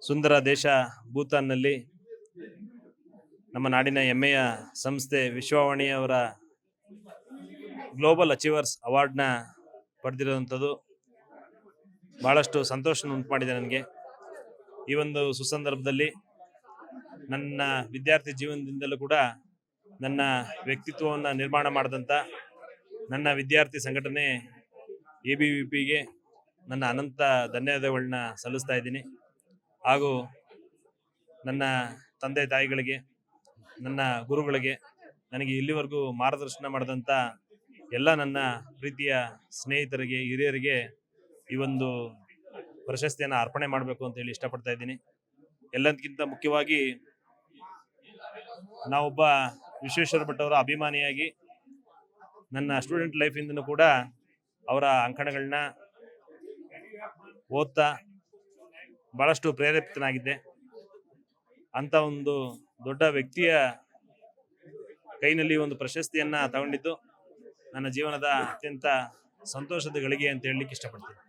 ಸುಂದರ ದೇಶ ಭೂತಾನ್ನಲ್ಲಿ ನಮ್ಮ ನಾಡಿನ ಹೆಮ್ಮೆಯ ಸಂಸ್ಥೆ ವಿಶ್ವವಾಣಿಯವರ ಗ್ಲೋಬಲ್ ಅಚೀವರ್ಸ್ ಅವಾರ್ಡ್ನ ಪಡೆದಿರುವಂಥದ್ದು ಭಾಳಷ್ಟು ಸಂತೋಷ ಉಂಟು ಮಾಡಿದೆ ನನಗೆ. ಈ ಒಂದು ಸುಸಂದರ್ಭದಲ್ಲಿ ನನ್ನ ವಿದ್ಯಾರ್ಥಿ ಜೀವನದಿಂದಲೂ ಕೂಡ ನನ್ನ ವ್ಯಕ್ತಿತ್ವವನ್ನು ನಿರ್ಮಾಣ ಮಾಡಿದಂಥ ನನ್ನ ವಿದ್ಯಾರ್ಥಿ ಸಂಘಟನೆ ABVPಗೆ ನನ್ನ ಅನಂತ ಧನ್ಯವಾದಗಳನ್ನ ಸಲ್ಲಿಸ್ತಾ ಇದ್ದೀನಿ. ಹಾಗೂ ನನ್ನ ತಂದೆ ತಾಯಿಗಳಿಗೆ, ನನ್ನ ಗುರುಗಳಿಗೆ, ನನಗೆ ಇಲ್ಲಿವರೆಗೂ ಮಾರ್ಗದರ್ಶನ ಮಾಡಿದಂಥ ಎಲ್ಲ ನನ್ನ ಪ್ರೀತಿಯ ಸ್ನೇಹಿತರಿಗೆ, ಹಿರಿಯರಿಗೆ ಈ ಒಂದು ಪ್ರಶಸ್ತಿಯನ್ನು ಅರ್ಪಣೆ ಮಾಡಬೇಕು ಅಂತ ಹೇಳಿ ಇಷ್ಟಪಡ್ತಾ ಇದ್ದೀನಿ. ಎಲ್ಲದಕ್ಕಿಂತ ಮುಖ್ಯವಾಗಿ ನಾವೊಬ್ಬ ವಿಶ್ವೇಶ್ವರ ಭಟ್ ಅವರ ಅಭಿಮಾನಿಯಾಗಿ ನನ್ನ ಸ್ಟೂಡೆಂಟ್ ಲೈಫಿಂದನೂ ಕೂಡ ಅವರ ಅಂಕಣಗಳನ್ನ ಓದ್ತಾ ಭಾಳಷ್ಟು ಪ್ರೇರೇಪಿತನಾಗಿದ್ದೆ. ಅಂಥ ಒಂದು ದೊಡ್ಡ ವ್ಯಕ್ತಿಯ ಕೈನಲ್ಲಿ ಒಂದು ಪ್ರಶಸ್ತಿಯನ್ನು ತಗೊಂಡಿದ್ದು ನನ್ನ ಜೀವನದ ಅತ್ಯಂತ ಸಂತೋಷದ ಗಳಿಗೆ ಅಂತ ಹೇಳಲಿಕ್ಕೆ ಇಷ್ಟಪಡ್ತೀನಿ.